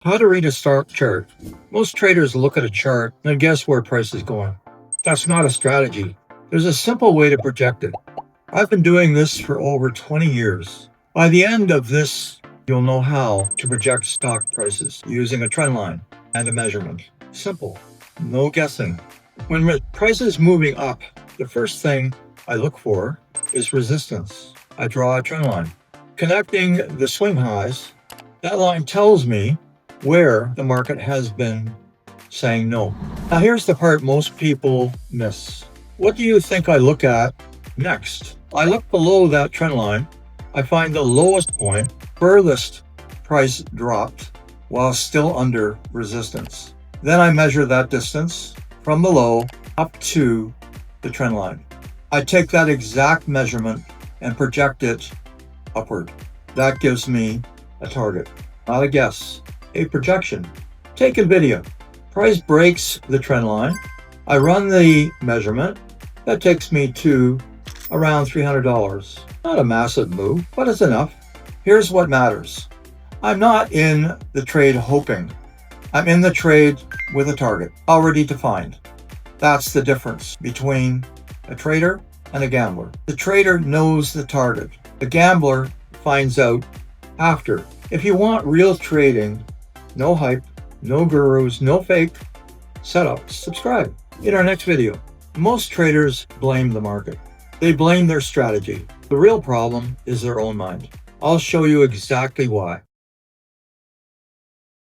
How to read a stock chart. Most traders look at a chart and guess where price is going. That's not a strategy. There's a simple way to project it. I've been doing this for over 20 years. By the end of this, you'll know how to project stock prices using a trend line and a measurement. Simple. No guessing. When price is moving up, the first thing I look for is resistance. I draw a trend line. Connecting the swing highs, that line tells me where the market has been saying no. Now here's the part most people miss. What do you think I look at next? I look below that trend line. I find the lowest point, furthest price dropped while still under resistance. Then I measure that distance from the low up to the trend line. I take that exact measurement and project it upward. That gives me a target, not a guess, a projection. Take Nvidia. Price breaks the trend line. I run the measurement. That takes me to around $300. Not a massive move, but it's enough. Here's what matters. I'm not in the trade hoping. I'm in the trade with a target already defined. That's the difference between a trader and a gambler. The trader knows the target. The gambler finds out after. If you want real trading, no hype, no gurus, no fake setup, subscribe. In our next video, most traders blame the market. They blame their strategy. The real problem is their own mind. I'll show you exactly why.